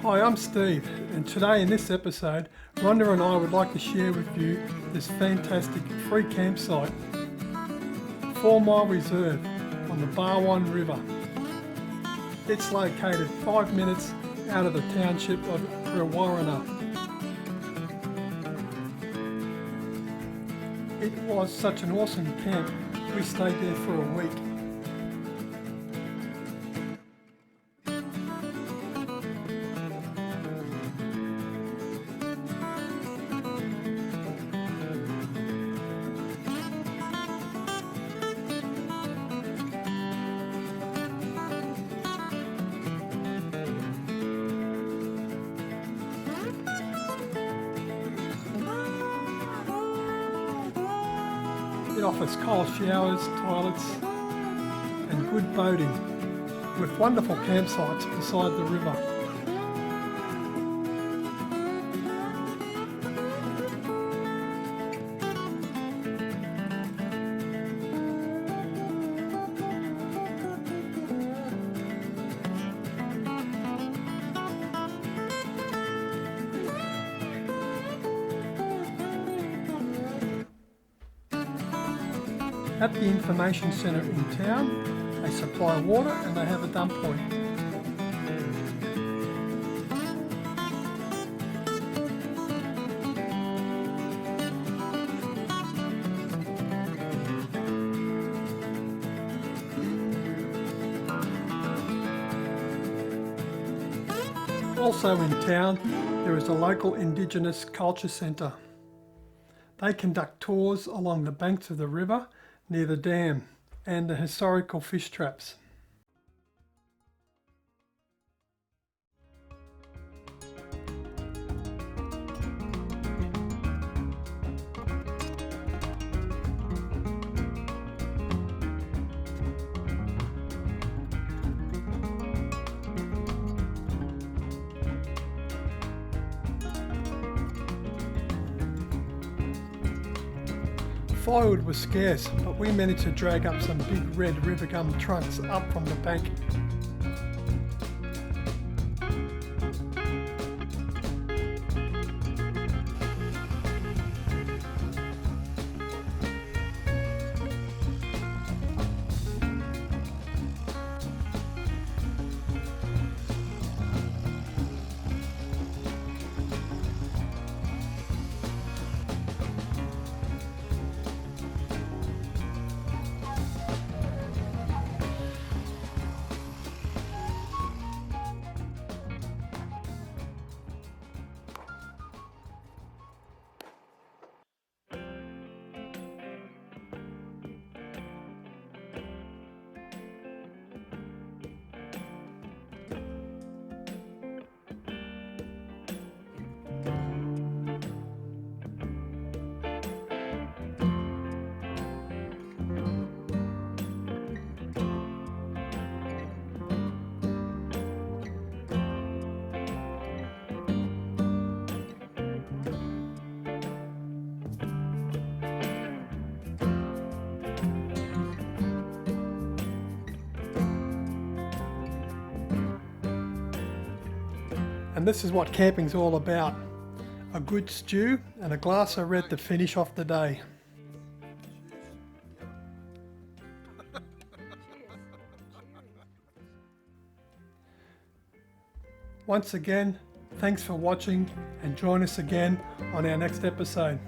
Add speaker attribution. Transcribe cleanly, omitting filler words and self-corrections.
Speaker 1: Hi, I'm Steve, and today in this episode, Rhonda and I would like to share with you this fantastic free campsite, 4 Mile Reserve on the Barwon River. It's located 5 minutes out of the township of Brewarrina. It was such an awesome camp, we stayed there for a week. It offers cold showers, toilets and good boating with wonderful campsites beside the river. At the information centre in town, they supply water and they have a dump point. Also in town, there is a local Indigenous culture centre. They conduct tours along the banks of the river near the dam and the historical fish traps. Firewood was scarce, but we managed to drag up some big red river gum trunks up from the bank. And this is what camping's all about. A good stew and a glass of red to finish off the day. Once again, thanks for watching and join us again on our next episode.